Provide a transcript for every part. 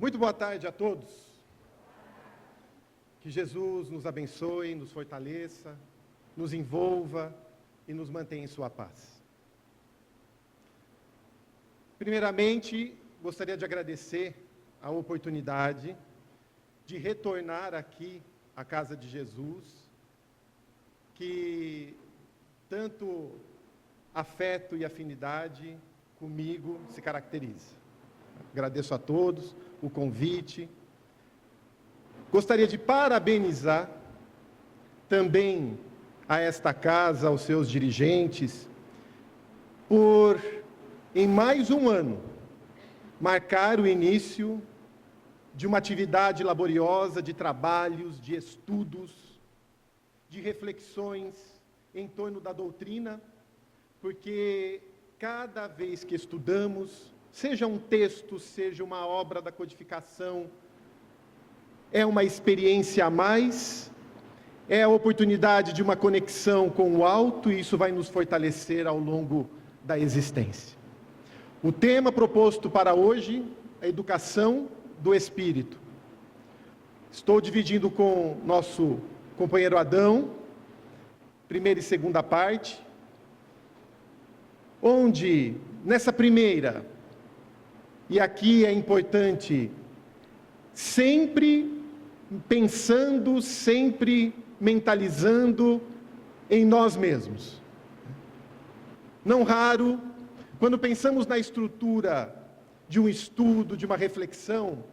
Muito boa tarde a todos. Que Jesus nos abençoe, nos fortaleça, nos envolva e nos mantenha em sua paz. Primeiramente, gostaria de agradecer a oportunidade de retornar aqui à casa de Jesus, que tanto afeto e afinidade comigo se caracteriza. Agradeço a todos o convite. Gostaria de parabenizar também a esta casa, aos seus dirigentes, por, em mais um ano, marcar o início de uma atividade laboriosa, de trabalhos, de estudos, de reflexões em torno da doutrina, porque cada vez que estudamos, seja um texto, seja uma obra da codificação, é uma experiência a mais, é a oportunidade de uma conexão com o alto, e isso vai nos fortalecer ao longo da existência. O tema proposto para hoje é a educação do espírito. Estou dividindo com nosso companheiro Adão, primeira e segunda parte, onde, nessa primeira, e aqui é importante, sempre pensando, sempre mentalizando em nós mesmos. Não raro, quando pensamos na estrutura de um estudo, de uma reflexão,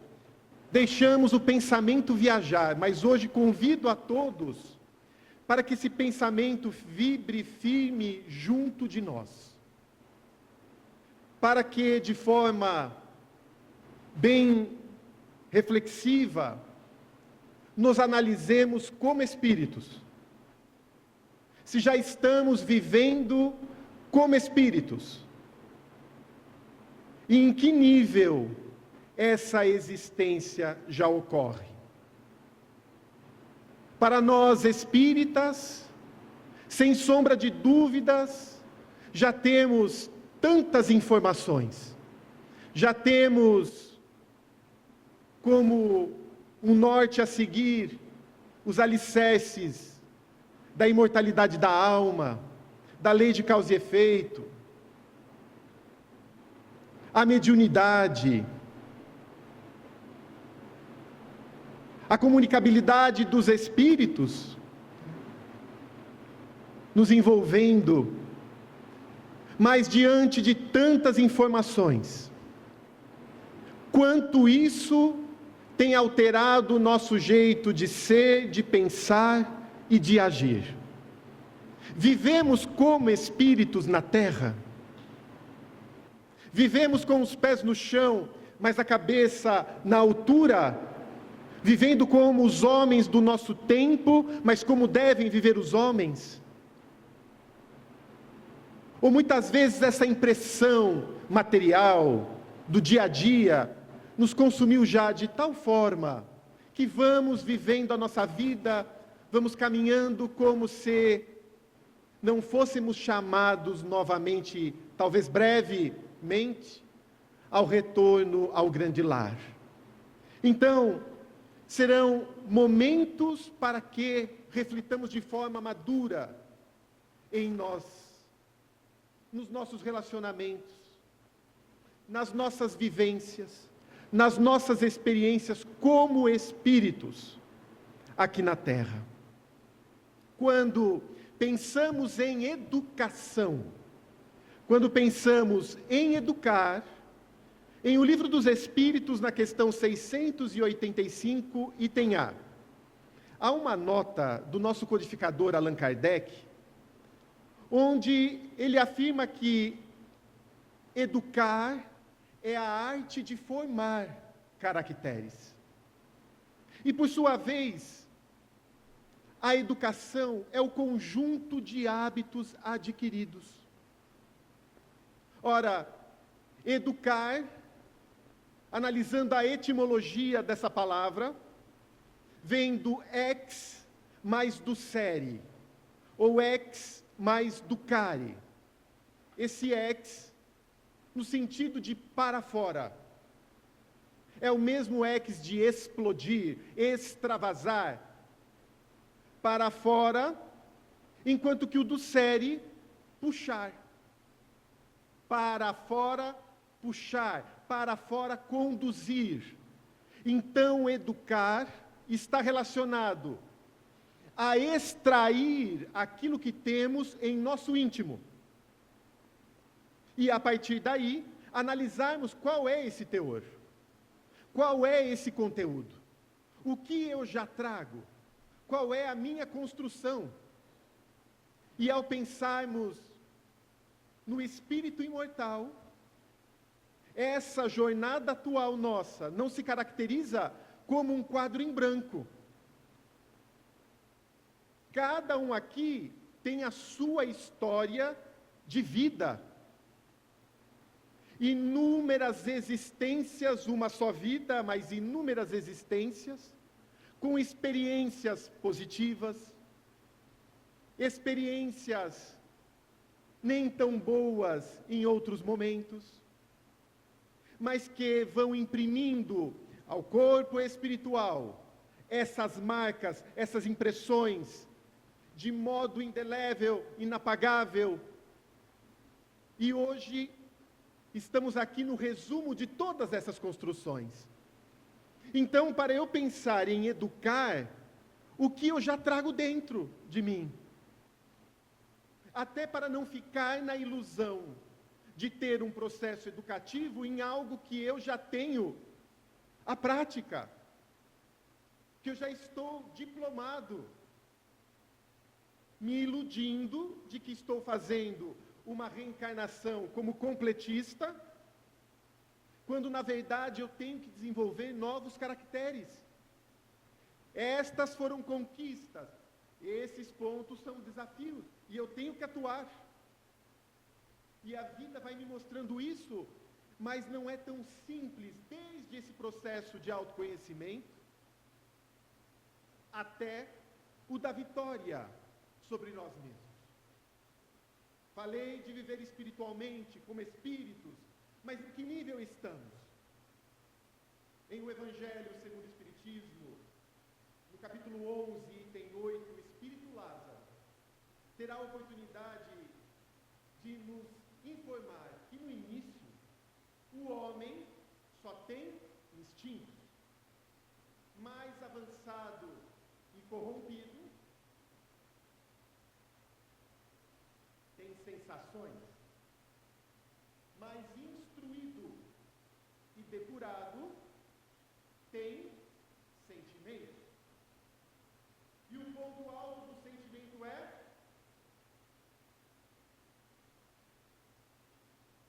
deixamos o pensamento viajar, mas hoje convido a todos para que esse pensamento vibre firme junto de nós, para que de forma bem reflexiva nos analisemos como espíritos, se já estamos vivendo como espíritos, e em que nível essa existência já ocorre. Para nós espíritas, sem sombra de dúvidas, já temos tantas informações, já temos como um norte a seguir os alicerces da imortalidade da alma, da lei de causa e efeito, a mediunidade, a comunicabilidade dos espíritos nos envolvendo, mas diante de tantas informações, quanto isso tem alterado o nosso jeito de ser, de pensar e de agir. Vivemos como espíritos na terra, vivemos com os pés no chão, mas a cabeça na altura, vivendo como os homens do nosso tempo, mas como devem viver os homens. Ou muitas vezes essa impressão material do dia a dia nos consumiu já de tal forma que vamos vivendo a nossa vida, vamos caminhando como se não fôssemos chamados novamente, talvez brevemente, ao retorno ao grande lar. Então, serão momentos para que reflitamos de forma madura em nós, nos nossos relacionamentos, nas nossas vivências, nas nossas experiências como espíritos aqui na Terra. Quando pensamos em educação, quando pensamos em educar, em O Livro dos Espíritos, na questão 685, item A, há uma nota do nosso codificador Allan Kardec, onde ele afirma que educar é a arte de formar caracteres. E por sua vez, a educação é o conjunto de hábitos adquiridos. Ora, educar, analisando a etimologia dessa palavra, vem do ex mais do sere, ou ex mais do care. Esse ex, no sentido de para fora, é o mesmo ex de explodir, extravasar para fora, enquanto que o do sere, puxar. Para fora, puxar. Para fora, conduzir. Então, educar está relacionado a extrair aquilo que temos em nosso íntimo. E a partir daí, analisarmos qual é esse teor. Qual é esse conteúdo? O que eu já trago? Qual é a minha construção? E ao pensarmos no espírito imortal, essa jornada atual nossa não se caracteriza como um quadro em branco. Cada um aqui tem a sua história de vida. Inúmeras existências, uma só vida, mas inúmeras existências, com experiências positivas, experiências nem tão boas em outros momentos, mas que vão imprimindo ao corpo espiritual essas marcas, essas impressões, de modo indelével, inapagável. E hoje estamos aqui no resumo de todas essas construções. Então, para eu pensar em educar, o que eu já trago dentro de mim? Até para não ficar na ilusão de ter um processo educativo em algo que eu já tenho a prática, que eu já estou diplomado, me iludindo de que estou fazendo uma reencarnação como completista, quando na verdade eu tenho que desenvolver novos caracteres. Estas foram conquistas, esses pontos são desafios, e eu tenho que atuar. E a vida vai me mostrando isso, mas não é tão simples, desde esse processo de autoconhecimento, até o da vitória sobre nós mesmos. Falei de viver espiritualmente, como espíritos, mas em que nível estamos? Em o Evangelho segundo o Espiritismo, no capítulo 11, item 8, o Espírito Lázaro terá a oportunidade de nos informar que no início o homem só tem instintos. Mais avançado e corrompido, tem sensações. Mais instruído e depurado, tem sentimentos. E o ponto alto do sentimento é?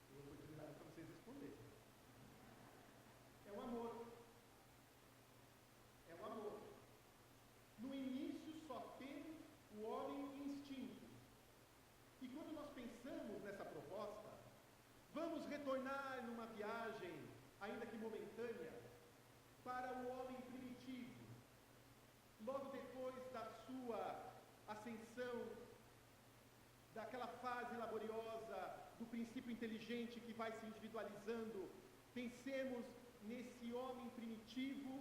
Tem oportunidade para vocês responderem. É o amor. É o amor. No início só temos o homem instinto. E quando nós pensamos nessa proposta, vamos retornar numa viagem, ainda que momentânea, para o homem primitivo. Logo depois da sua ascensão, daquela fase laboriosa, do princípio inteligente que vai se individualizando, pensemos nesse homem primitivo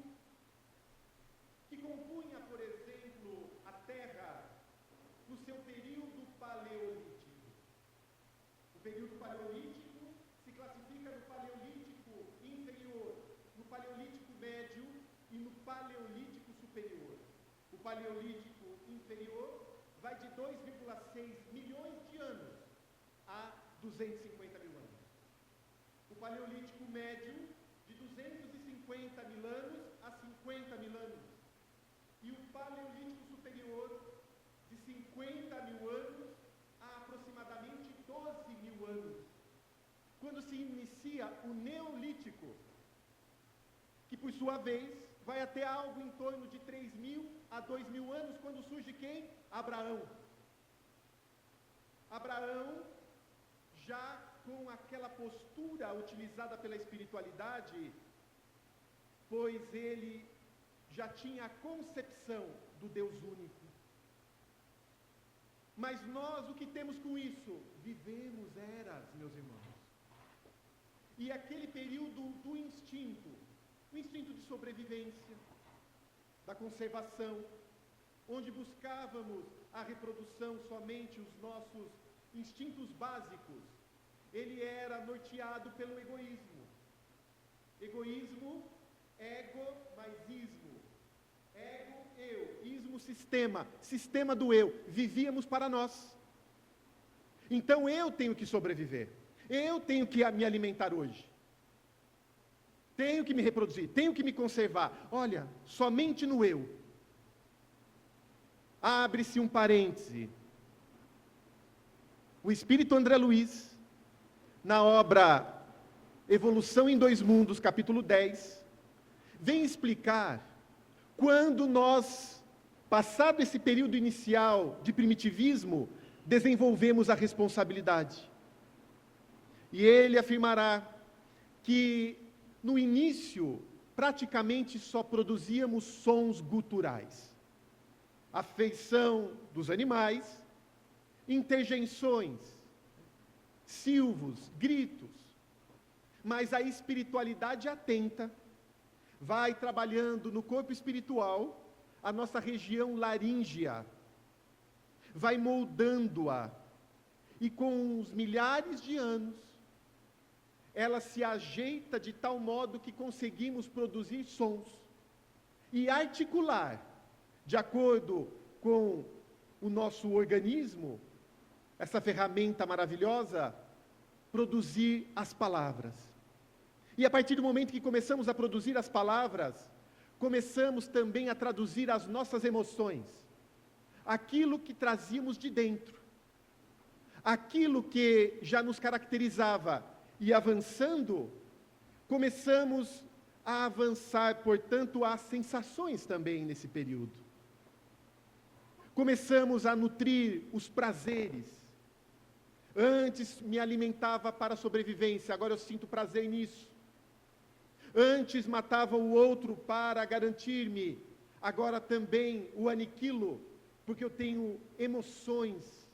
que compunha, por exemplo, a Terra no seu período paleolítico. O período paleolítico se classifica no paleolítico inferior, no paleolítico médio e no paleolítico superior. O paleolítico inferior vai de 2,6 milhões de anos a 250 mil anos. O paleolítico médio de 250 mil anos a 50 mil anos. E o paleolítico superior de 50 mil anos a aproximadamente 12 mil anos. Quando se inicia o neolítico, que por sua vez vai até algo em torno de 3.000 a 2.000 anos, quando surge quem? Abraão. Abraão, já com aquela postura utilizada pela espiritualidade, pois ele já tinha a concepção do Deus único. Mas nós, o que temos com isso? Vivemos eras, meus irmãos. E aquele período do instinto, o instinto de sobrevivência, da conservação, onde buscávamos a reprodução somente os nossos instintos básicos, ele era norteado pelo egoísmo. Egoísmo, ego mais ismo. Ego, eu, ismo, sistema. Sistema do eu. Vivíamos para nós. Então eu tenho que sobreviver. Eu tenho que me alimentar hoje. Tenho que me reproduzir, tenho que me conservar. Olha, somente no eu. Abre-se um parêntese. O espírito André Luiz, na obra Evolução em Dois Mundos, capítulo 10, vem explicar quando nós, passado esse período inicial de primitivismo, desenvolvemos a responsabilidade. E ele afirmará que no início, praticamente só produzíamos sons guturais. A feição dos animais, interjeições, silvos, gritos. Mas a espiritualidade atenta vai trabalhando no corpo espiritual a nossa região laríngea, vai moldando-a, e com os milhares de anos, ela se ajeita de tal modo que conseguimos produzir sons e articular, de acordo com o nosso organismo, essa ferramenta maravilhosa, produzir as palavras. E a partir do momento que começamos a produzir as palavras, começamos também a traduzir as nossas emoções, aquilo que trazíamos de dentro, aquilo que já nos caracterizava. E avançando, começamos a avançar, portanto, as sensações também nesse período. Começamos a nutrir os prazeres. Antes me alimentava para a sobrevivência, agora eu sinto prazer nisso. Antes matava o outro para garantir-me, agora também o aniquilo, porque eu tenho emoções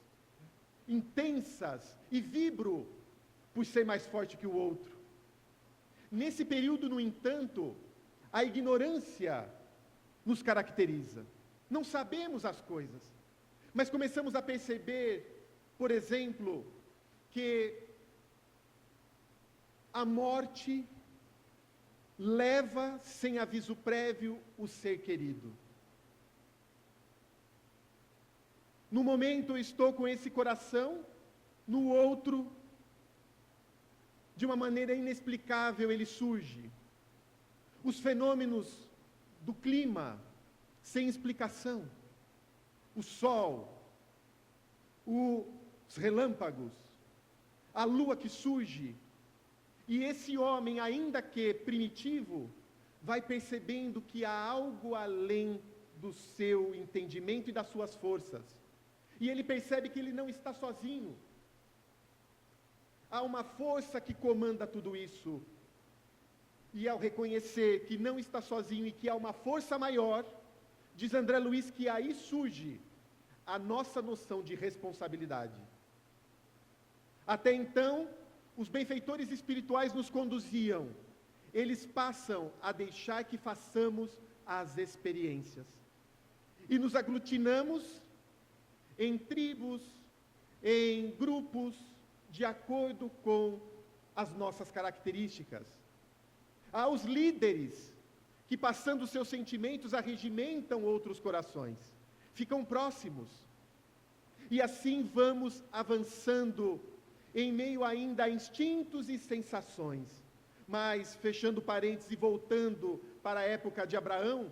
intensas e vibro por ser mais forte que o outro. Nesse período, no entanto, a ignorância nos caracteriza. Não sabemos as coisas, mas começamos a perceber, por exemplo, que a morte leva sem aviso prévio o ser querido. No momento eu estou com esse coração, no outro, de uma maneira inexplicável, ele surge. Os fenômenos do clima, sem explicação. O sol, os relâmpagos, a lua que surge. E esse homem, ainda que primitivo, vai percebendo que há algo além do seu entendimento e das suas forças. E ele percebe que ele não está sozinho. Há uma força que comanda tudo isso. E ao reconhecer que não está sozinho e que há uma força maior, diz André Luiz que aí surge a nossa noção de responsabilidade. Até então, os benfeitores espirituais nos conduziam. Eles passam a deixar que façamos as experiências. E nos aglutinamos em tribos, em grupos, de acordo com as nossas características. Há os líderes que, passando seus sentimentos, arregimentam outros corações, ficam próximos. E assim vamos avançando em meio ainda a instintos e sensações. Mas, fechando parênteses e voltando para a época de Abraão,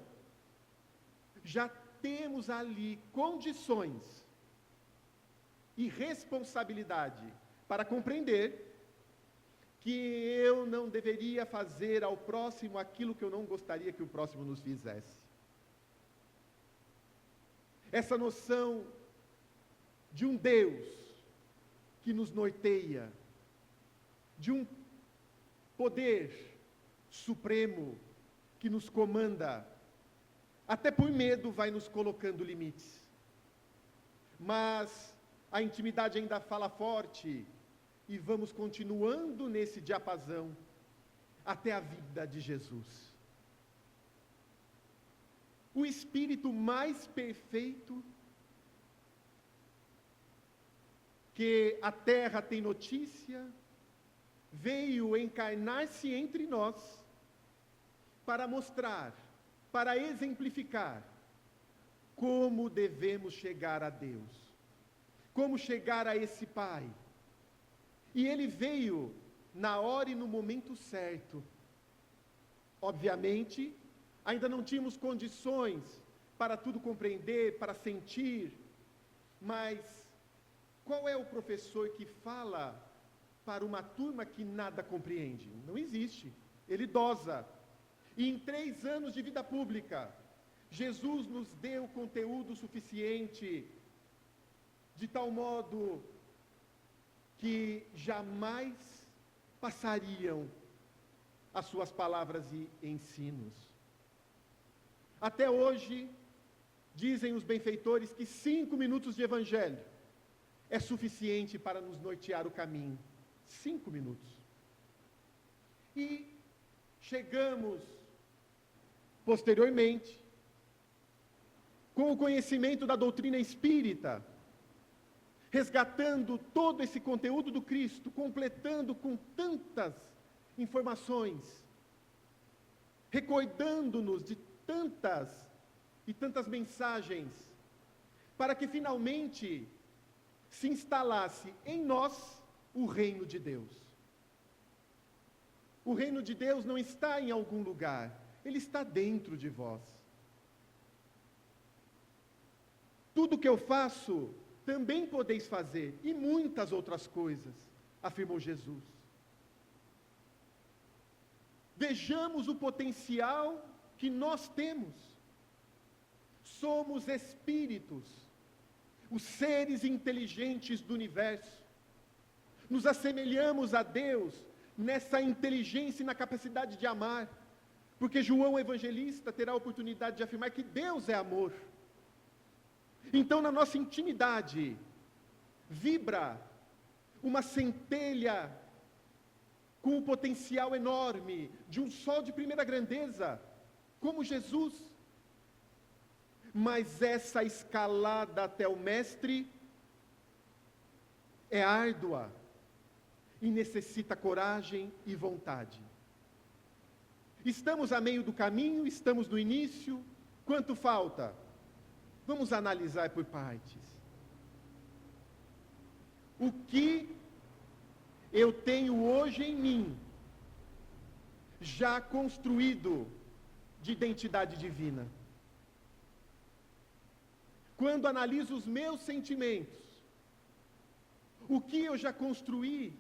já temos ali condições e responsabilidade para compreender que eu não deveria fazer ao próximo aquilo que eu não gostaria que o próximo nos fizesse. Essa noção de um Deus que nos norteia, de um poder supremo que nos comanda, até por medo vai nos colocando limites. Mas a intimidade ainda fala forte, e vamos continuando nesse diapasão até a vida de Jesus. o Espírito mais perfeito que a terra tem notícia, veio encarnar-se entre nós para mostrar, para exemplificar como devemos chegar a Deus, como chegar a esse Pai. E ele veio na hora e no momento certo. Obviamente, ainda não tínhamos condições para tudo compreender, para sentir, mas qual é o professor que fala para uma turma que nada compreende? Não existe. Ele dosa. E em 3 anos de vida pública, Jesus nos deu conteúdo suficiente, de tal modo que jamais passariam as suas palavras e ensinos. Até hoje, dizem os benfeitores que 5 minutos de evangelho é suficiente para nos nortear o caminho. 5 minutos. E chegamos, posteriormente, com o conhecimento da doutrina espírita, resgatando todo esse conteúdo do Cristo, completando com tantas informações, recordando-nos de tantas e tantas mensagens, para que finalmente se instalasse em nós o reino de Deus. O reino de Deus não está em algum lugar, ele está dentro de vós. Tudo que eu faço, também podeis fazer, e muitas outras coisas, afirmou Jesus. Vejamos o potencial que nós temos. Somos espíritos, os seres inteligentes do universo. Nos assemelhamos a Deus nessa inteligência e na capacidade de amar, porque João Evangelista terá a oportunidade de afirmar que Deus é amor. Então, na nossa intimidade, vibra uma centelha com um potencial enorme de um sol de primeira grandeza, como Jesus. Mas essa escalada até o Mestre é árdua e necessita coragem e vontade. Estamos a meio do caminho, estamos no início, quanto falta? Vamos analisar por partes. O que eu tenho hoje em mim, já construído de identidade divina? Quando analiso os meus sentimentos, o que eu já construí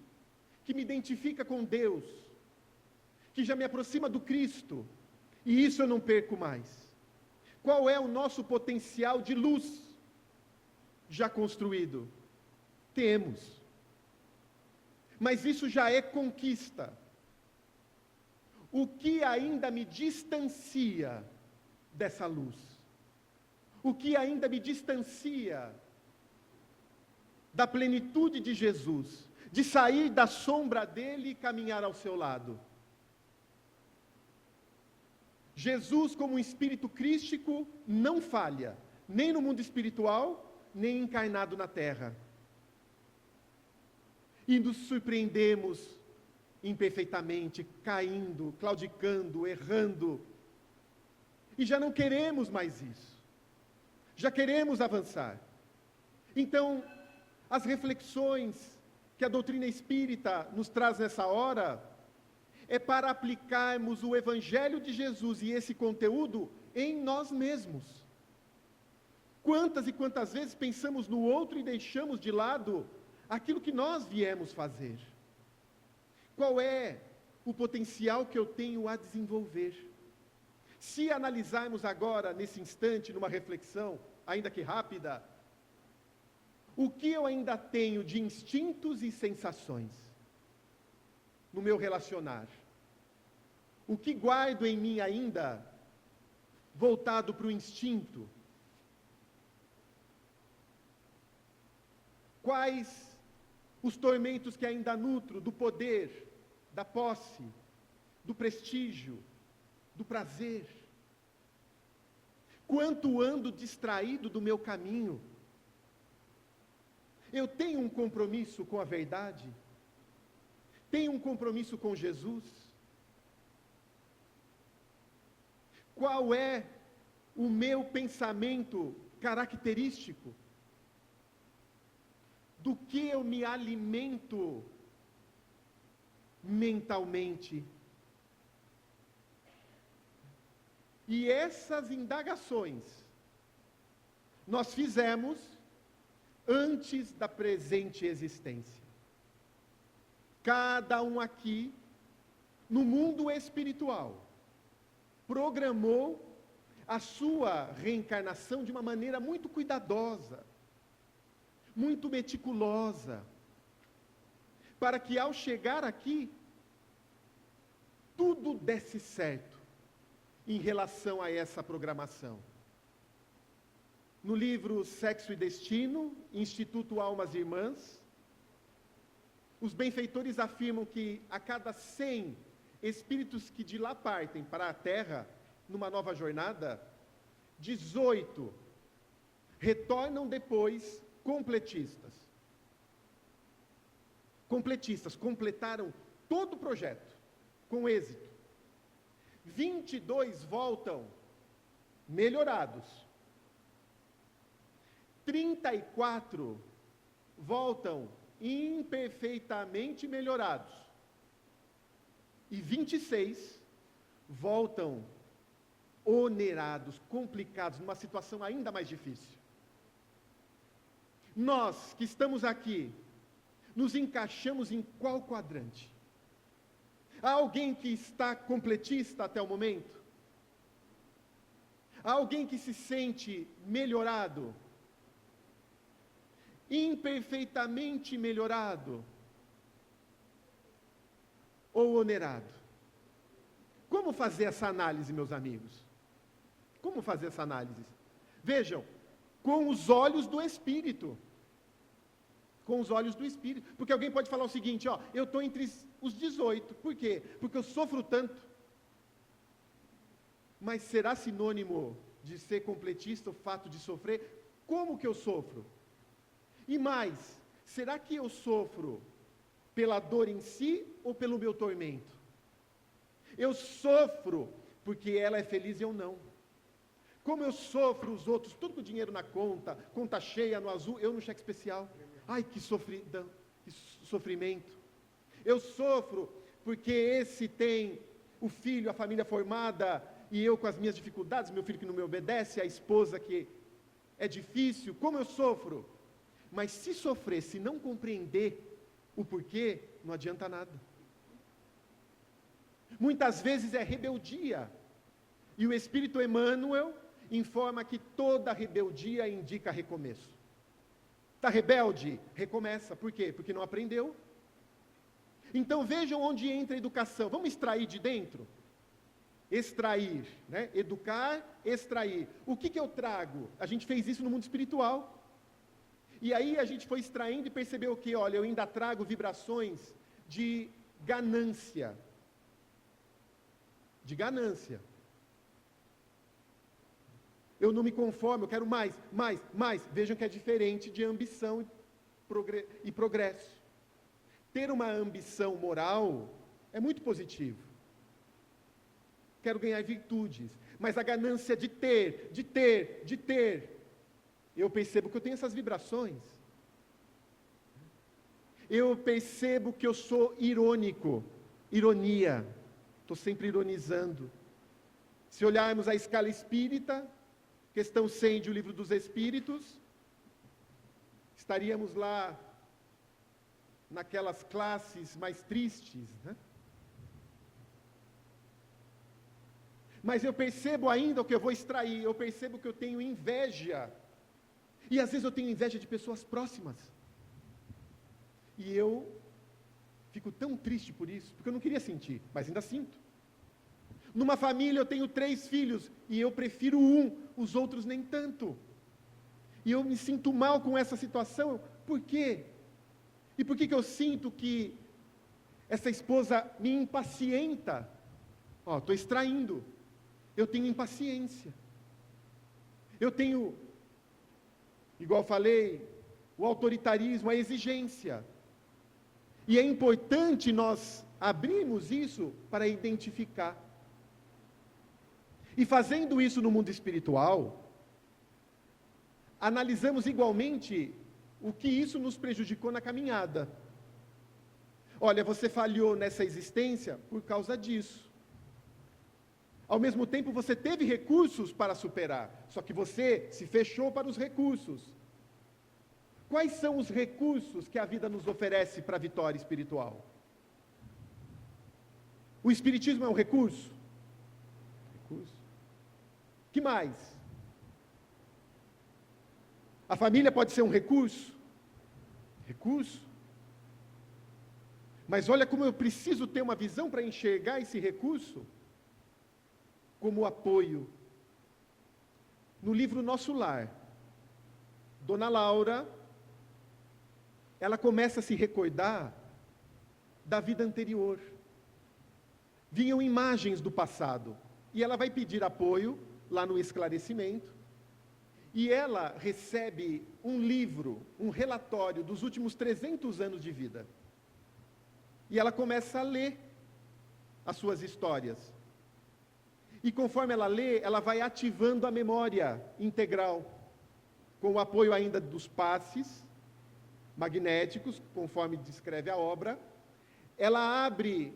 que me identifica com Deus, que já me aproxima do Cristo, e isso eu não perco mais? Qual é o nosso potencial de luz já construído? Temos. Mas isso já é conquista. O que ainda me distancia dessa luz? O que ainda me distancia da plenitude de Jesus, de sair da sombra dele e caminhar ao seu lado? Jesus, como um espírito crístico, não falha, nem no mundo espiritual, nem encarnado na terra. E nos surpreendemos imperfeitamente, caindo, claudicando, errando. E já não queremos mais isso. Já queremos avançar. Então, as reflexões que a doutrina espírita nos traz nessa hora é para aplicarmos o Evangelho de Jesus e esse conteúdo em nós mesmos. Quantas e quantas vezes pensamos no outro e deixamos de lado aquilo que nós viemos fazer? Qual é o potencial que eu tenho a desenvolver? Se analisarmos agora, nesse instante, numa reflexão, ainda que rápida, o que eu ainda tenho de instintos e sensações no meu relacionar? O que guardo em mim ainda voltado para o instinto? Quais os tormentos que ainda nutro do poder, da posse, do prestígio, do prazer? quanto ando distraído do meu caminho. Eu tenho um compromisso com a verdade? Tenho um compromisso com Jesus? Qual é o meu pensamento característico? Do que eu me alimento mentalmente? E essas indagações nós fizemos antes da presente existência. Cada um aqui, no mundo espiritual, programou a sua reencarnação de uma maneira muito cuidadosa, muito meticulosa, para que ao chegar aqui, tudo desse certo em relação a essa programação. No livro Sexo e Destino, Instituto Almas Irmãs, os benfeitores afirmam que a cada 100 espíritos que de lá partem para a Terra, numa nova jornada, 18 retornam depois completistas. Completistas, completaram todo o projeto, com êxito. 22 voltam melhorados. 34 voltam imperfeitamente melhorados. E 26 voltam onerados, complicados, numa situação ainda mais difícil. Nós que estamos aqui, nos encaixamos em qual quadrante? Há alguém que está completista até o momento? Há alguém que se sente melhorado? Imperfeitamente melhorado? Ou onerado? Como fazer essa análise, meus amigos? Como fazer essa análise? Vejam, com os olhos do Espírito. Com os olhos do Espírito. Porque alguém pode falar o seguinte, ó, eu estou entre os 18. Por quê? Porque eu sofro tanto. Mas será sinônimo de ser completista o fato de sofrer? Como que eu sofro? E mais, será que eu sofro pela dor em si ou pelo meu tormento? Eu sofro porque ela é feliz e eu não. Como eu sofro os outros, tudo com dinheiro na conta, conta cheia no azul, eu no cheque especial. Ai, que sofrimento. Eu sofro porque esse tem o filho, a família formada, e eu com as minhas dificuldades, meu filho que não me obedece, a esposa que é difícil. Como eu sofro? Mas se sofrer, se não compreender o porquê, não adianta nada. Muitas vezes é rebeldia. E o Espírito Emmanuel informa que toda rebeldia indica recomeço. Está rebelde? Recomeça. Por quê? Porque não aprendeu. Então vejam onde entra a educação. Vamos extrair de dentro? Extrair, né? Educar, extrair. O que eu trago? A gente fez isso no mundo espiritual. E aí a gente foi extraindo e percebeu que, olha, eu ainda trago vibrações de ganância. De ganância. Eu não me conformo, eu quero mais. Vejam que é diferente de ambição e progresso. Ter uma ambição moral é muito positivo. Quero ganhar virtudes. Mas a ganância de ter. Eu percebo que eu tenho essas vibrações. Eu percebo que eu sou irônico. Ironia. Estou sempre ironizando. Se olharmos a escala espírita, questão 100 de O Livro dos Espíritos, estaríamos lá naquelas classes mais tristes, né? Mas eu percebo ainda o que eu vou extrair, eu percebo que eu tenho inveja. E às vezes eu tenho inveja de pessoas próximas. E eu fico tão triste por isso, porque eu não queria sentir, mas ainda sinto. Numa família eu tenho 3 filhos, e eu prefiro um, os outros nem tanto. E eu me sinto mal com essa situação, por quê? E por que eu sinto que essa esposa me impacienta? Estou extraindo. Eu tenho impaciência. Eu tenho, igual falei, o autoritarismo, a exigência. E é importante nós abrirmos isso para identificar. E fazendo isso no mundo espiritual, analisamos igualmente o que isso nos prejudicou na caminhada. Olha, você falhou nessa existência por causa disso. Ao mesmo tempo, você teve recursos para superar, só que você se fechou para os recursos. Quais são os recursos que a vida nos oferece para a vitória espiritual? O Espiritismo é um recurso? Recurso. Que mais? A família pode ser um recurso? Recurso. Mas olha como eu preciso ter uma visão para enxergar esse recurso como apoio. No livro Nosso Lar, Dona Laura, ela começa a se recordar da vida anterior. Vinham imagens do passado. E ela vai pedir apoio lá no esclarecimento. E ela recebe um livro, um relatório dos últimos 300 anos de vida. E ela começa a ler as suas histórias. E conforme ela lê, ela vai ativando a memória integral, com o apoio ainda dos passes magnéticos, conforme descreve a obra. Ela abre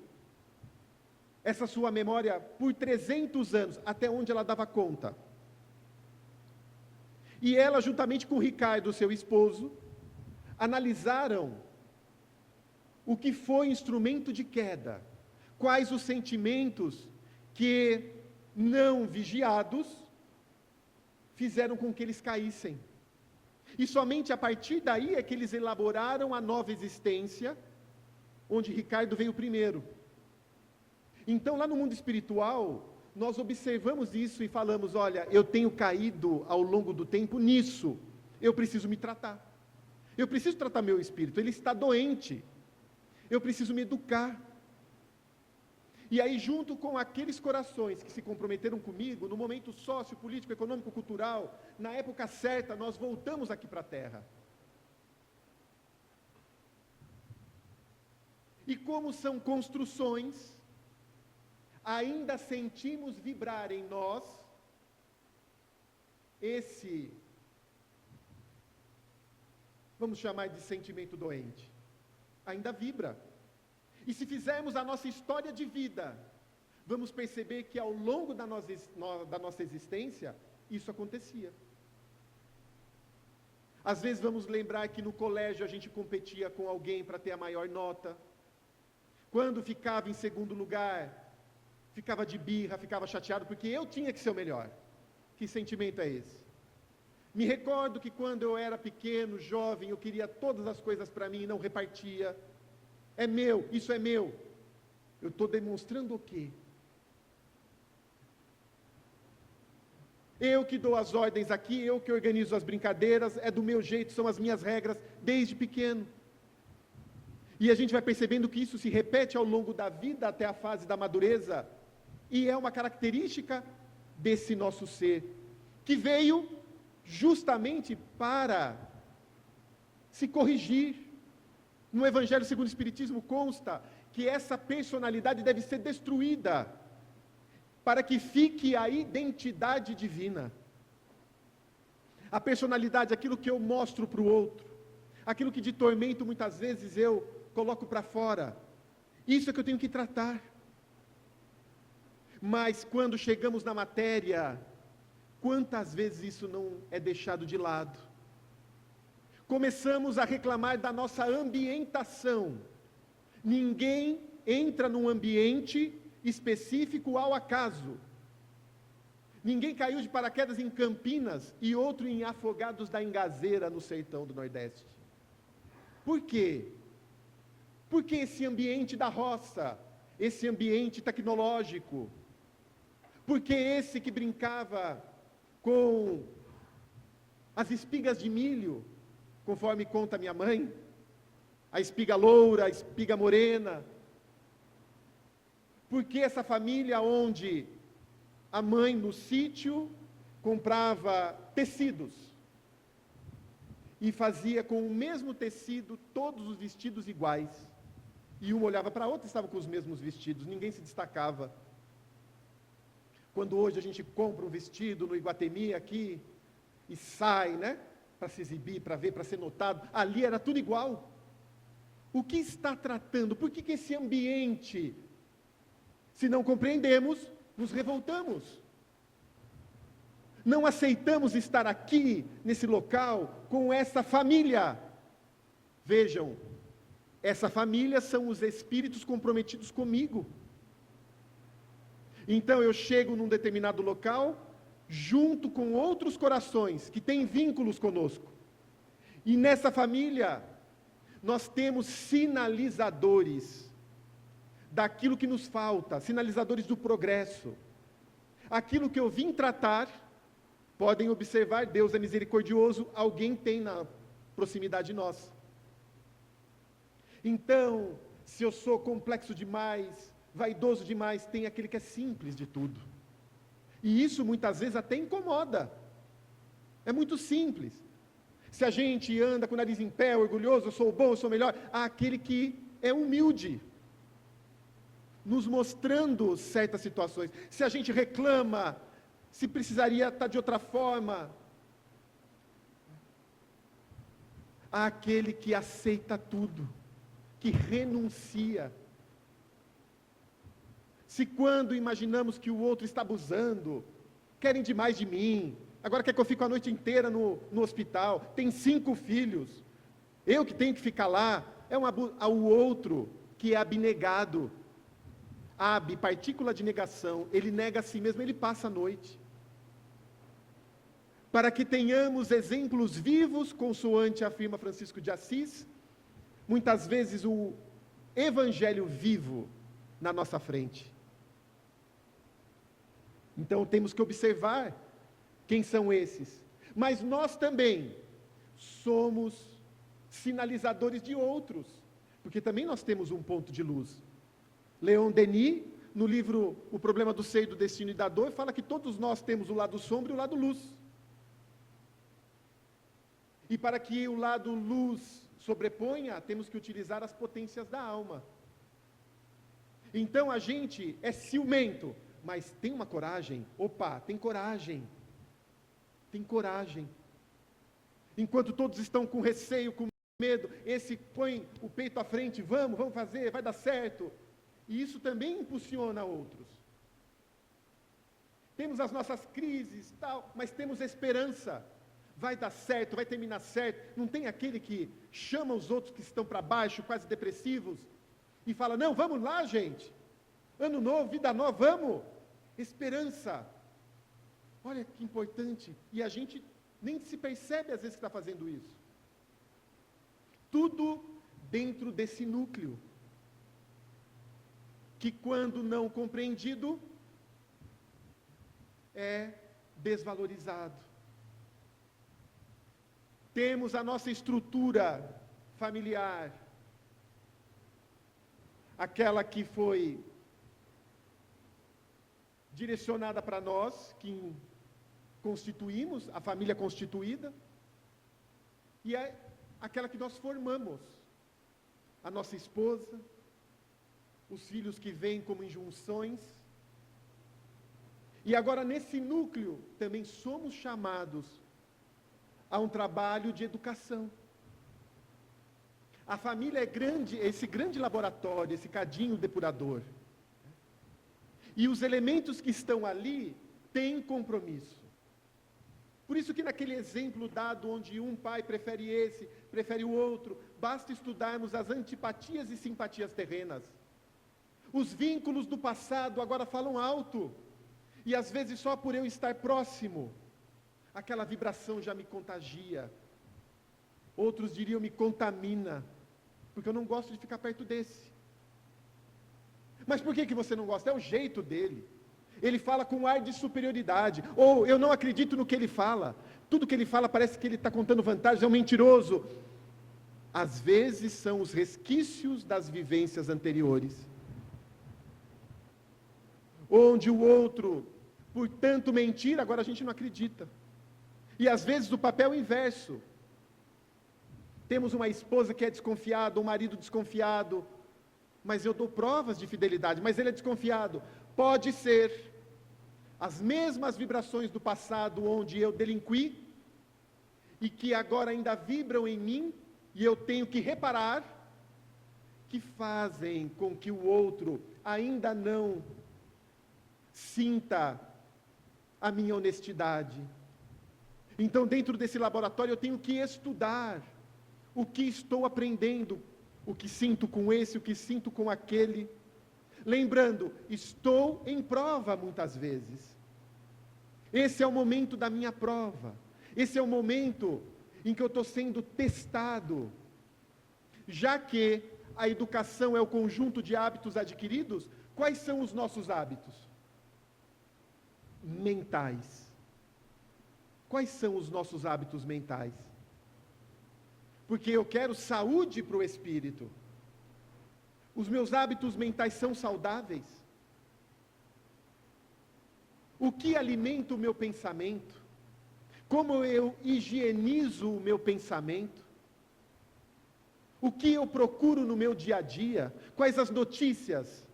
essa sua memória por 300 anos, até onde ela dava conta. E ela, juntamente com o Ricardo, seu esposo, analisaram o que foi instrumento de queda, quais os sentimentos que, não vigiados, fizeram com que eles caíssem. E somente a partir daí é que eles elaboraram a nova existência, onde Ricardo veio primeiro. Então, lá no mundo espiritual, nós observamos isso e falamos, olha, eu tenho caído ao longo do tempo nisso, eu preciso me tratar. Eu preciso tratar meu espírito, ele está doente. Eu preciso me educar. E aí, junto com aqueles corações que se comprometeram comigo, no momento sócio, político, econômico, cultural, na época certa, nós voltamos aqui para a Terra. E como são construções, ainda sentimos vibrar em nós esse, vamos chamar de sentimento doente. Ainda vibra. E se fizermos a nossa história de vida, vamos perceber que ao longo da nossa existência, isso acontecia. Às vezes vamos lembrar que no colégio a gente competia com alguém para ter a maior nota. Quando ficava em segundo lugar, ficava de birra, ficava chateado, porque eu tinha que ser o melhor. Que sentimento é esse? Me recordo que quando eu era pequeno, jovem, eu queria todas as coisas para mim e não repartia. É meu, isso é meu. Eu estou demonstrando o quê? Eu que dou as ordens aqui, eu que organizo as brincadeiras, é do meu jeito, são as minhas regras, desde pequeno. E a gente vai percebendo que isso se repete ao longo da vida até a fase da madureza, e é uma característica desse nosso ser, que veio justamente para se corrigir. No Evangelho segundo o Espiritismo consta que essa personalidade deve ser destruída, para que fique a identidade divina. A personalidade, aquilo que eu mostro para o outro, aquilo que de tormento muitas vezes eu coloco para fora, isso é que eu tenho que tratar. Mas quando chegamos na matéria, quantas vezes isso não é deixado de lado? Começamos a reclamar da nossa ambientação. Ninguém entra num ambiente específico ao acaso. Ninguém caiu de paraquedas em Campinas e outro em Afogados da Engazeira, no sertão do Nordeste. Por quê? Porque esse ambiente da roça, esse ambiente tecnológico, porque esse que brincava com as espigas de milho, conforme conta minha mãe, a espiga loura, a espiga morena, porque essa família onde a mãe no sítio comprava tecidos e fazia com o mesmo tecido todos os vestidos iguais. E uma olhava para a outra e estava com os mesmos vestidos, ninguém se destacava. Quando hoje a gente compra um vestido no Iguatemi aqui e sai, né, para se exibir, para ver, para ser notado, ali era tudo igual. O que está tratando? Por que esse ambiente, se não compreendemos, nos revoltamos? Não aceitamos estar aqui, nesse local, com essa família. Vejam, essa família são os espíritos comprometidos comigo. Então eu chego num determinado local, junto com outros corações, que têm vínculos conosco. E nessa família, nós temos sinalizadores daquilo que nos falta, sinalizadores do progresso. Aquilo que eu vim tratar, podem observar, Deus é misericordioso, alguém tem na proximidade nossa. Então, se eu sou complexo demais, vaidoso demais, tem aquele que é simples de tudo. E isso muitas vezes até incomoda. É muito simples. Se a gente anda com o nariz em pé, orgulhoso, eu sou bom, eu sou melhor, há aquele que é humilde, nos mostrando certas situações. Se a gente reclama, se precisaria estar de outra forma, há aquele que aceita tudo, que renuncia. Se quando imaginamos que o outro está abusando, querem demais de mim, agora quer que eu fique a noite inteira no hospital, tem 5 filhos, eu que tenho que ficar lá, o outro que é abnegado, partícula de negação, ele nega a si mesmo, ele passa a noite. Para que tenhamos exemplos vivos, consoante afirma Francisco de Assis, muitas vezes o evangelho vivo na nossa frente. Então temos que observar quem são esses. Mas nós também somos sinalizadores de outros, porque também nós temos um ponto de luz. Leon Denis, no livro O Problema do Ser, do Destino e da Dor, fala que todos nós temos o lado sombra e o lado luz. E para que o lado luz sobreponha, temos que utilizar as potências da alma. Então a gente é ciumento, mas tem uma coragem. Tem coragem. Tem coragem. Enquanto todos estão com receio, com medo, esse põe o peito à frente, vamos fazer, vai dar certo. E isso também impulsiona outros. Temos as nossas crises, mas temos esperança. Vai dar certo, vai terminar certo. Não tem aquele que chama os outros que estão para baixo, quase depressivos, e fala, não, vamos lá, gente. Ano novo, vida nova, vamos. Esperança. Olha que importante. E a gente nem se percebe às vezes que está fazendo isso. Tudo dentro desse núcleo, que quando não compreendido, é desvalorizado. Temos a nossa estrutura familiar, aquela que foi direcionada para nós, que constituímos, a família constituída, e é aquela que nós formamos, a nossa esposa, os filhos que vêm como injunções. E agora nesse núcleo também somos chamados a um trabalho de educação. A família é grande, esse grande laboratório, esse cadinho depurador. E os elementos que estão ali têm compromisso. Por isso que naquele exemplo dado, onde um pai prefere esse, prefere o outro, basta estudarmos as antipatias e simpatias terrenas. Os vínculos do passado agora falam alto, e às vezes só por eu estar próximo, aquela vibração já me contagia. Outros diriam me contamina, porque eu não gosto de ficar perto desse. Mas por que você não gosta? É o jeito dele. Ele fala com ar de superioridade, ou eu não acredito no que ele fala. Tudo que ele fala parece que ele está contando vantagens, é um mentiroso. Às vezes são os resquícios das vivências anteriores, onde o outro por tanto mentir, agora a gente não acredita. E às vezes o papel é o inverso. Temos uma esposa que é desconfiada, um marido desconfiado, mas eu dou provas de fidelidade, mas ele é desconfiado. Pode ser as mesmas vibrações do passado onde eu delinqui, e que agora ainda vibram em mim, e eu tenho que reparar, que fazem com que o outro ainda não sinta a minha honestidade. Então, dentro desse laboratório, eu tenho que estudar o que estou aprendendo, o que sinto com esse, o que sinto com aquele. Lembrando, estou em prova muitas vezes. Esse é o momento da minha prova. Esse é o momento em que eu estou sendo testado. Já que a educação é o conjunto de hábitos adquiridos, quais são os nossos hábitos? Mentais. Quais são os nossos hábitos mentais? Porque eu quero saúde para o espírito. Os meus hábitos mentais são saudáveis? O que alimenta o meu pensamento? Como eu higienizo o meu pensamento? O que eu procuro no meu dia a dia? Quais as notícias?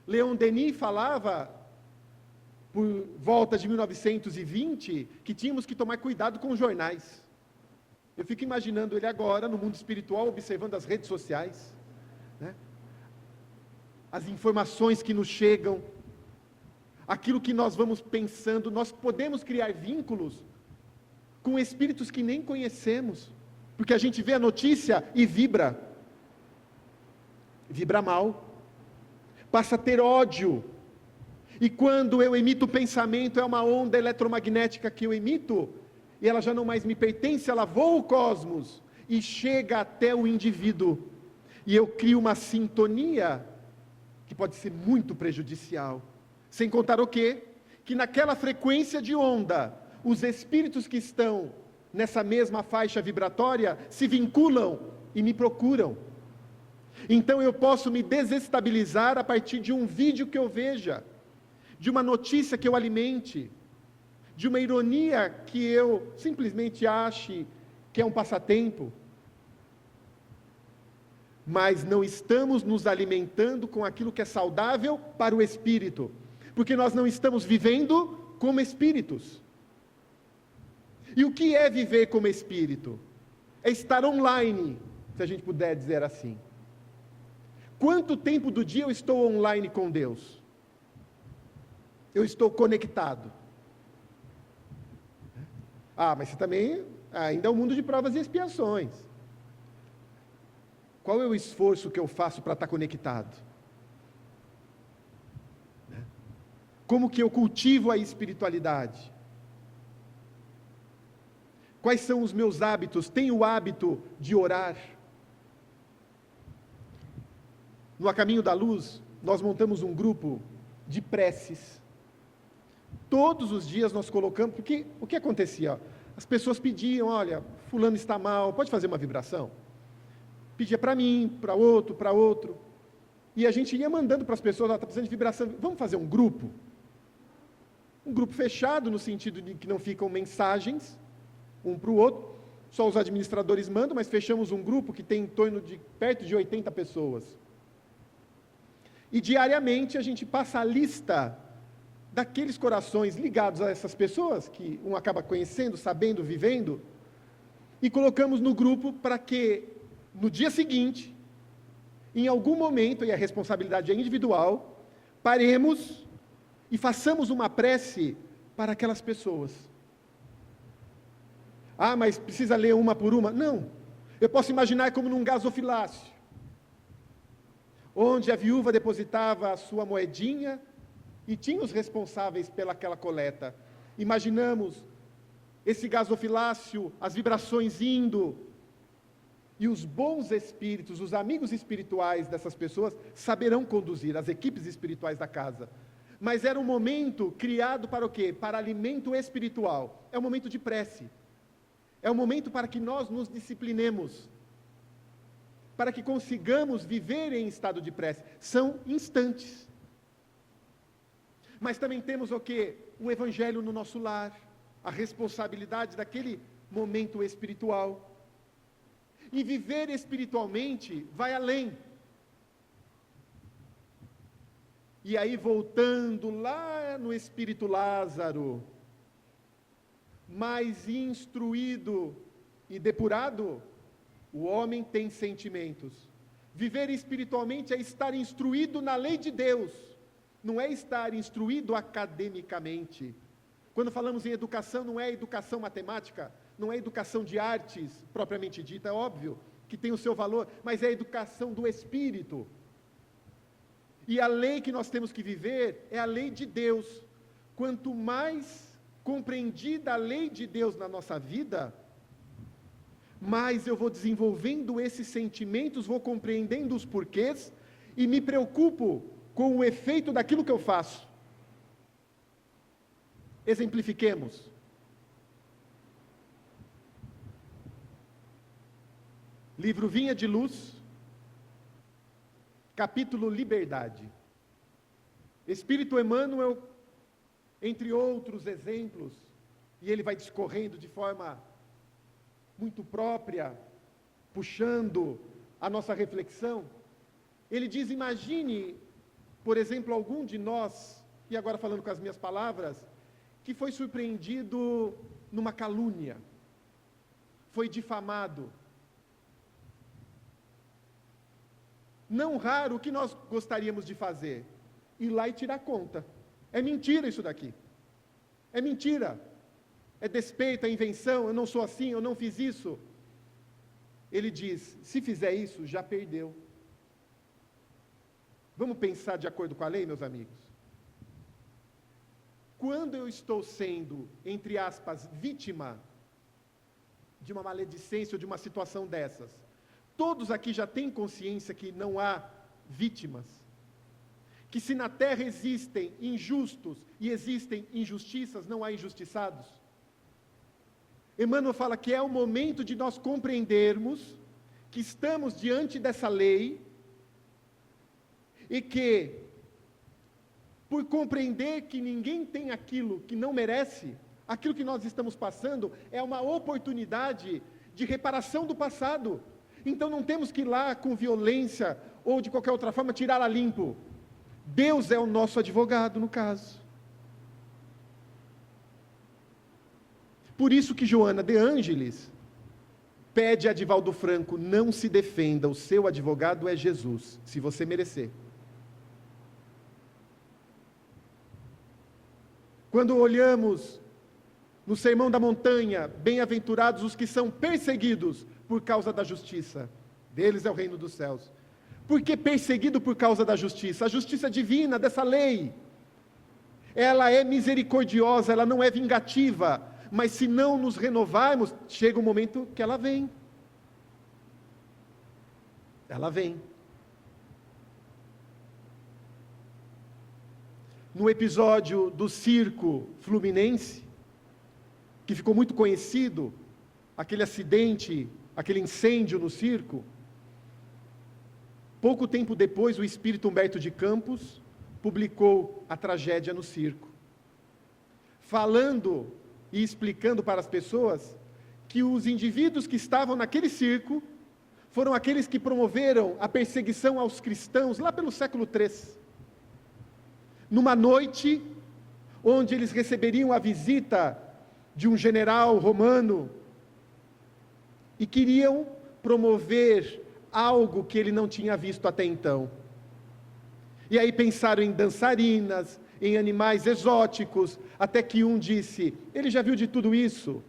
Leon Denis falava, por volta de 1920, que tínhamos que tomar cuidado com os jornais. Eu fico imaginando ele agora, no mundo espiritual, observando as redes sociais, né? As informações que nos chegam, aquilo que nós vamos pensando. Nós podemos criar vínculos com espíritos que nem conhecemos, porque a gente vê a notícia e vibra mal, passa a ter ódio. E quando eu emito o pensamento, é uma onda eletromagnética que eu emito, e ela já não mais me pertence, ela voa o cosmos, e chega até o indivíduo, e eu crio uma sintonia, que pode ser muito prejudicial, sem contar o quê? Que naquela frequência de onda, os espíritos que estão nessa mesma faixa vibratória, se vinculam e me procuram. Então eu posso me desestabilizar a partir de um vídeo que eu veja, de uma notícia que eu alimente, de uma ironia que eu simplesmente ache que é um passatempo. Mas não estamos nos alimentando com aquilo que é saudável para o espírito, porque nós não estamos vivendo como espíritos. E o que é viver como espírito? É estar online, se a gente puder dizer assim. Quanto tempo do dia eu estou online com Deus? Eu estou conectado. Mas você também, ainda é um mundo de provas e expiações. Qual é o esforço que eu faço para estar conectado? Como que eu cultivo a espiritualidade? Quais são os meus hábitos? Tenho o hábito de orar? No A Caminho da Luz, nós montamos um grupo de preces. Todos os dias nós colocamos, porque o que acontecia? As pessoas pediam, olha, fulano está mal, pode fazer uma vibração? Pedia para mim, para outro. E a gente ia mandando para as pessoas, está precisando de vibração, vamos fazer um grupo? Um grupo fechado, no sentido de que não ficam mensagens, um para o outro, só os administradores mandam, mas fechamos um grupo que tem em torno de perto de 80 pessoas. E diariamente a gente passa a lista daqueles corações ligados a essas pessoas, que um acaba conhecendo, sabendo, vivendo, e colocamos no grupo para que, no dia seguinte, em algum momento, e a responsabilidade é individual, paremos e façamos uma prece para aquelas pessoas. Mas precisa ler uma por uma? Não. Eu posso imaginar como num gasofilácio, onde a viúva depositava a sua moedinha e tinha os responsáveis pelaquela coleta. Imaginamos esse gasofilácio, as vibrações indo, e os bons espíritos, os amigos espirituais dessas pessoas, saberão conduzir as equipes espirituais da casa. Mas era um momento criado para o quê? Para alimento espiritual. É um momento de prece. É um momento para que nós nos disciplinemos, para que consigamos viver em estado de prece. São instantes. Mas também temos o quê? O Evangelho no nosso lar, a responsabilidade daquele momento espiritual. E viver espiritualmente vai além. E aí, voltando lá no espírito Lázaro, mais instruído e depurado, o homem tem sentimentos. Viver espiritualmente é estar instruído na lei de Deus, não é estar instruído academicamente. Quando falamos em educação, não é educação matemática, não é educação de artes, propriamente dita, é óbvio que tem o seu valor, mas é a educação do espírito. E a lei que nós temos que viver é a lei de Deus. Quanto mais compreendida a lei de Deus na nossa vida, mais eu vou desenvolvendo esses sentimentos, vou compreendendo os porquês e me preocupo com o efeito daquilo que eu faço. Exemplifiquemos. Livro Vinha de Luz, capítulo Liberdade. Espírito Emmanuel, entre outros exemplos, e ele vai discorrendo de forma muito própria, puxando a nossa reflexão. Ele diz: imagine, por exemplo, algum de nós, e agora falando com as minhas palavras, que foi surpreendido numa calúnia, foi difamado. Não raro, o que nós gostaríamos de fazer? Ir lá e tirar conta. É mentira isso daqui. É mentira. É despeito, é invenção, eu não sou assim, eu não fiz isso. Ele diz: se fizer isso, já perdeu. Vamos pensar de acordo com a lei, meus amigos? Quando eu estou sendo, entre aspas, vítima de uma maledicência ou de uma situação dessas, todos aqui já têm consciência que não há vítimas, que se na terra existem injustos e existem injustiças, não há injustiçados. Emmanuel fala que é o momento de nós compreendermos que estamos diante dessa lei e que, por compreender que ninguém tem aquilo que não merece, aquilo que nós estamos passando é uma oportunidade de reparação do passado. Então não temos que ir lá com violência ou de qualquer outra forma tirar a limpo. Deus é o nosso advogado no caso. Por isso que Joana de Ângeles pede a Divaldo Franco: não se defenda, o seu advogado é Jesus, se você merecer. Quando olhamos no Sermão da Montanha, bem-aventurados os que são perseguidos por causa da justiça, deles é o reino dos céus. Por que perseguido por causa da justiça? A justiça divina dessa lei, ela é misericordiosa, ela não é vingativa, mas se não nos renovarmos, chega um momento que ela vem. Ela vem. No episódio do circo fluminense, que ficou muito conhecido, aquele acidente, aquele incêndio no circo, pouco tempo depois o espírito Humberto de Campos publicou A Tragédia no Circo, falando e explicando para as pessoas que os indivíduos que estavam naquele circo foram aqueles que promoveram a perseguição aos cristãos lá pelo século III. Numa noite onde eles receberiam a visita de um general romano e queriam promover algo que ele não tinha visto até então. E aí pensaram em dançarinas, em animais exóticos, até que um disse: ele já viu de tudo isso?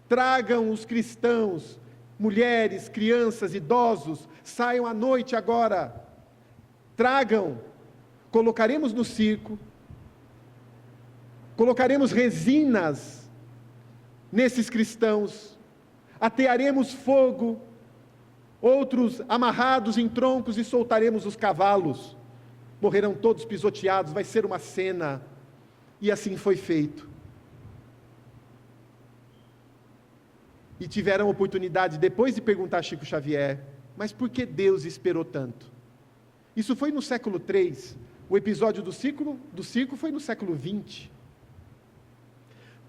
Tragam os cristãos, mulheres, crianças, idosos, saiam à noite agora, tragam, colocaremos no circo, colocaremos resinas nesses cristãos, atearemos fogo, outros amarrados em troncos e soltaremos os cavalos, morrerão todos pisoteados, vai ser uma cena. E assim foi feito. E tiveram a oportunidade, depois de perguntar a Chico Xavier: mas por que Deus esperou tanto? Isso foi no século III, o episódio do circo foi no século XX.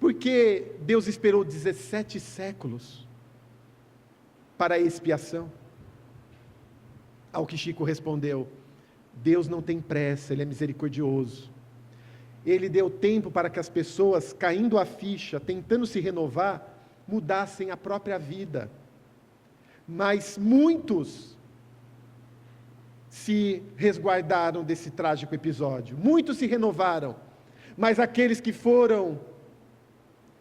Por que Deus esperou 17 séculos para a expiação? Ao que Chico respondeu: Deus não tem pressa, Ele é misericordioso. Ele deu tempo para que as pessoas, caindo a ficha, tentando se renovar, mudassem a própria vida. Mas muitos se resguardaram desse trágico episódio. Muitos se renovaram. Mas aqueles que foram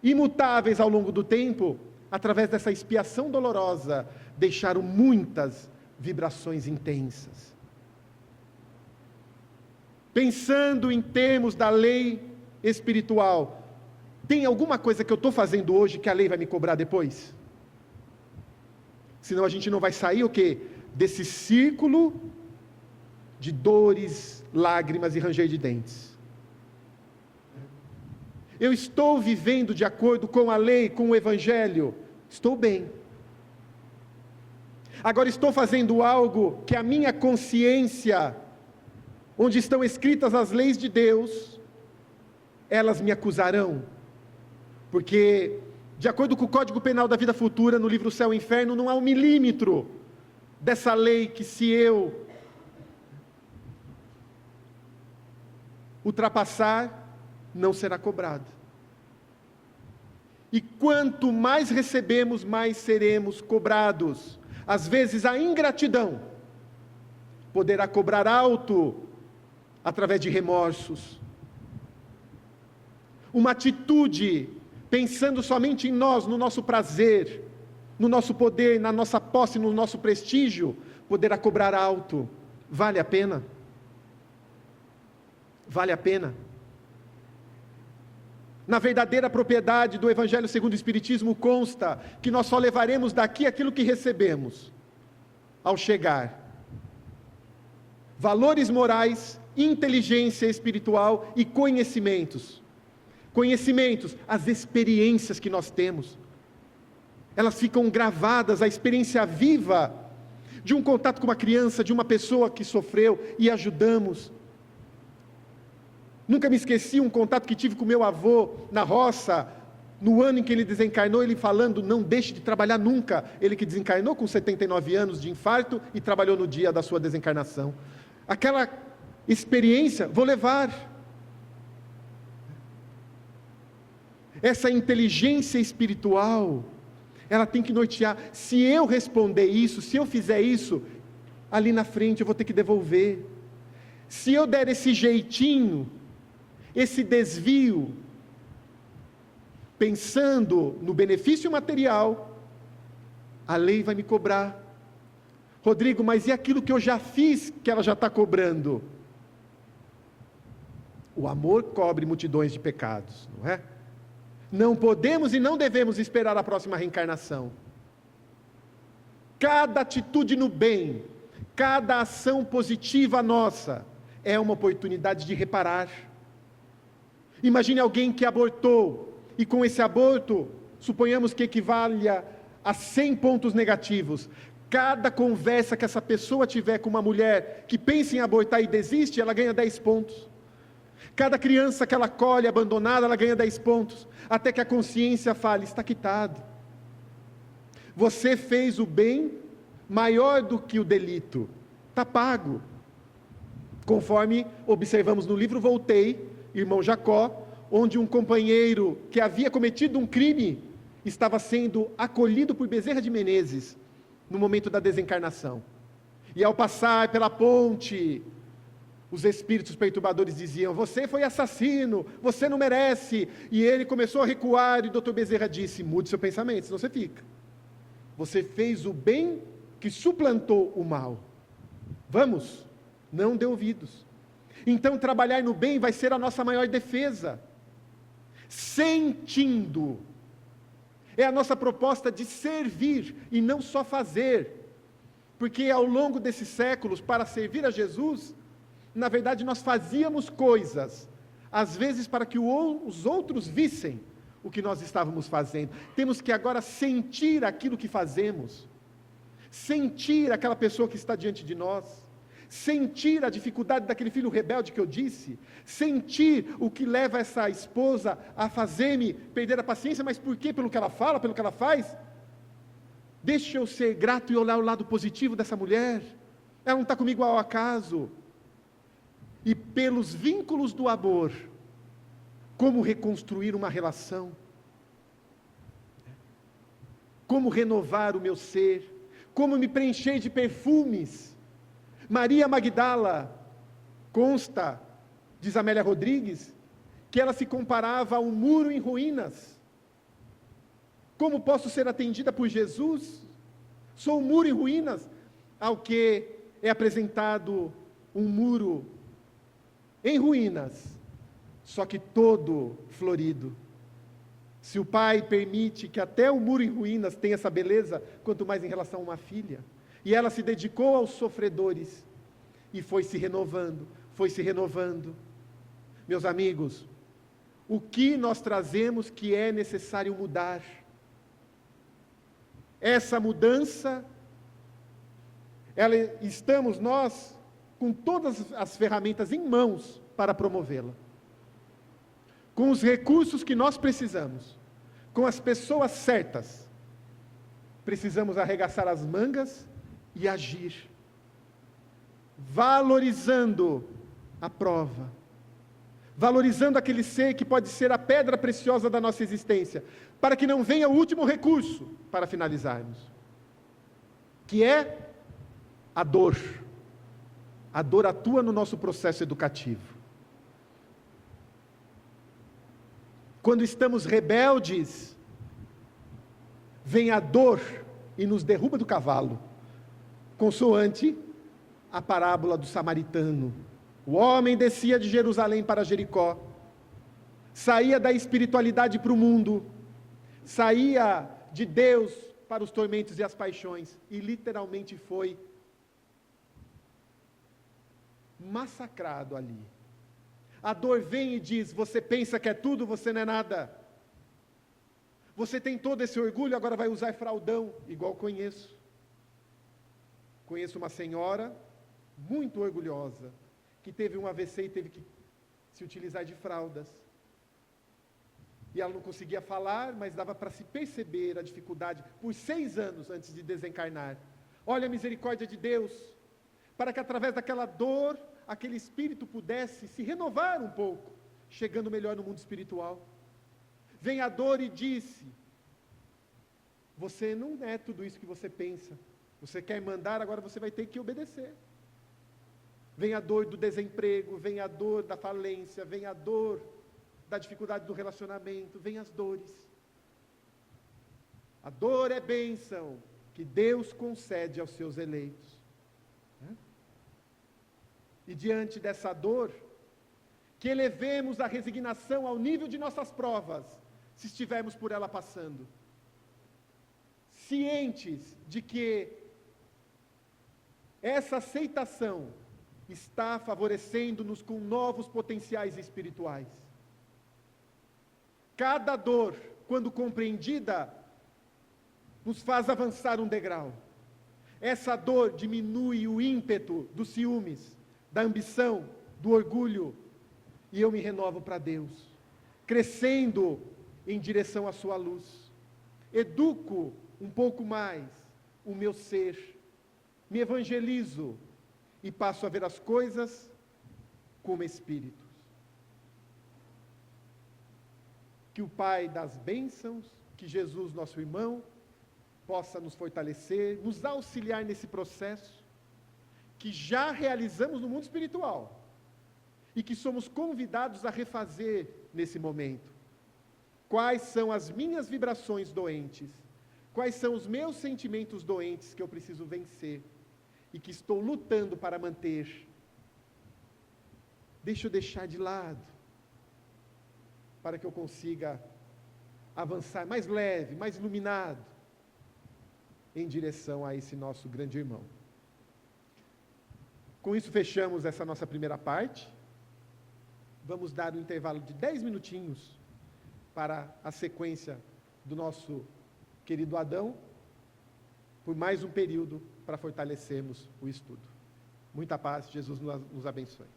imutáveis ao longo do tempo, através dessa expiação dolorosa, deixaram muitas vibrações intensas. Pensando em termos da lei espiritual, tem alguma coisa que eu estou fazendo hoje que a lei vai me cobrar depois? Senão a gente não vai sair o quê? Desse círculo de dores, lágrimas e ranger de dentes. Eu estou vivendo de acordo com a lei, com o Evangelho? Estou bem. Agora estou fazendo algo que a minha consciência, onde estão escritas as leis de Deus, elas me acusarão. Porque, de acordo com o Código Penal da Vida Futura, no livro Céu e Inferno, não há um milímetro dessa lei que, se eu ultrapassar, não será cobrado. E quanto mais recebemos, mais seremos cobrados. Às vezes a ingratidão poderá cobrar alto através de remorsos. Uma atitude pensando somente em nós, no nosso prazer, no nosso poder, na nossa posse, no nosso prestígio, poderá cobrar alto. Vale a pena? Vale a pena? Na verdadeira propriedade do Evangelho segundo o Espiritismo consta que nós só levaremos daqui aquilo que recebemos ao chegar. Valores morais, inteligência espiritual e conhecimentos. Conhecimentos, as experiências que nós temos. Elas ficam gravadas, a experiência viva de um contato com uma criança, de uma pessoa que sofreu e ajudamos. Nunca me esqueci um contato que tive com meu avô na roça, no ano em que ele desencarnou, ele falando: não deixe de trabalhar nunca. Ele que desencarnou com 79 anos de infarto e trabalhou no dia da sua desencarnação. Aquela experiência, vou levar. Essa inteligência espiritual, ela tem que nortear. Se eu responder isso, se eu fizer isso, ali na frente eu vou ter que devolver. Se eu der esse jeitinho, esse desvio, pensando no benefício material, a lei vai me cobrar. Rodrigo, mas e aquilo que eu já fiz, que ela já está cobrando? O amor cobre multidões de pecados, não é? Não podemos e não devemos esperar a próxima reencarnação. Cada atitude no bem, cada ação positiva nossa, é uma oportunidade de reparar. Imagine alguém que abortou, e com esse aborto, suponhamos que equivale a 100 pontos negativos. Cada conversa que essa pessoa tiver com uma mulher que pensa em abortar e desiste, ela ganha 10 pontos. Cada criança que ela colhe abandonada, ela ganha 10 pontos. Até que a consciência fale: está quitado. Você fez o bem maior do que o delito. Está pago. Conforme observamos no livro Voltei, irmão Jacó, onde um companheiro que havia cometido um crime estava sendo acolhido por Bezerra de Menezes no momento da desencarnação. E ao passar pela ponte, os espíritos perturbadores diziam: você foi assassino, você não merece. E ele começou a recuar e o doutor Bezerra disse: mude seu pensamento, senão você fica. Você fez o bem que suplantou o mal. Vamos, não dê ouvidos. Então trabalhar no bem vai ser a nossa maior defesa. Sentindo. É a nossa proposta de servir e não só fazer. Porque ao longo desses séculos, para servir a Jesus, na verdade nós fazíamos coisas, às vezes para que os outros vissem o que nós estávamos fazendo. Temos que agora sentir aquilo que fazemos. Sentir aquela pessoa que está diante de nós. sentir a dificuldade daquele filho rebelde que eu disse, sentir o que leva essa esposa a fazer-me perder a paciência, mas por quê? Pelo que ela fala, pelo que ela faz? Deixa eu ser grato e olhar o lado positivo dessa mulher. Ela não está comigo ao acaso. E pelos vínculos do amor, como reconstruir uma relação? Como renovar o meu ser? Como me preencher de perfumes? Maria Magdala, consta, diz Amélia Rodrigues, que ela se comparava a um muro em ruínas. Como posso ser atendida por Jesus? Sou um muro em ruínas, ao que é apresentado um muro em ruínas, só que todo florido. Se o pai permite que até o muro em ruínas tenha essa beleza, quanto mais em relação a uma filha. E ela se dedicou aos sofredores, e foi se renovando, foi se renovando. Meus amigos, o que nós trazemos que é necessário mudar? Essa mudança, estamos nós com todas as ferramentas em mãos para promovê-la. Com os recursos que nós precisamos, com as pessoas certas, precisamos arregaçar as mangas e agir, valorizando a prova, valorizando aquele ser que pode ser a pedra preciosa da nossa existência, para que não venha o último recurso para finalizarmos, que é a dor. A dor atua no nosso processo educativo. Quando estamos rebeldes, vem a dor e nos derruba do cavalo, consoante a parábola do samaritano. O homem descia de Jerusalém para Jericó, saía da espiritualidade para o mundo, saía de Deus para os tormentos e as paixões, e literalmente foi massacrado ali. A dor vem e diz: você pensa que é tudo, você não é nada. Você tem todo esse orgulho, agora vai usar fraldão, igual conheço. Conheço uma senhora muito orgulhosa, que teve um AVC e teve que se utilizar de fraldas. E ela não conseguia falar, mas dava para se perceber a dificuldade, por 6 anos antes de desencarnar. Olha a misericórdia de Deus, para que através daquela dor, aquele espírito pudesse se renovar um pouco, chegando melhor no mundo espiritual. Vem a dor e disse: você não é tudo isso que você pensa, você quer mandar, agora você vai ter que obedecer. Vem a dor do desemprego, vem a dor da falência, vem a dor da dificuldade do relacionamento, vem as dores. A dor é bênção que Deus concede aos seus eleitos. E diante dessa dor, que elevemos a resignação ao nível de nossas provas, se estivermos por ela passando, cientes de que essa aceitação está favorecendo-nos com novos potenciais espirituais. Cada dor, quando compreendida, nos faz avançar um degrau. Essa dor diminui o ímpeto dos ciúmes, da ambição, do orgulho, e eu me renovo para Deus, crescendo em direção à sua luz. Educo um pouco mais o meu ser, me evangelizo e passo a ver as coisas como espíritos. Que o Pai das bênçãos, que Jesus, nosso irmão, possa nos fortalecer, nos auxiliar nesse processo que já realizamos no mundo espiritual e que somos convidados a refazer nesse momento. Quais são as minhas vibrações doentes? Quais são os meus sentimentos doentes que eu preciso vencer e que estou lutando para manter? Deixa eu deixar de lado, para que eu consiga avançar mais leve, mais iluminado, em direção a esse nosso grande irmão. Com isso fechamos essa nossa primeira parte. Vamos dar um intervalo de 10 minutinhos para a sequência do nosso querido Adão, por mais um período para fortalecermos o estudo. Muita paz, Jesus nos abençoe.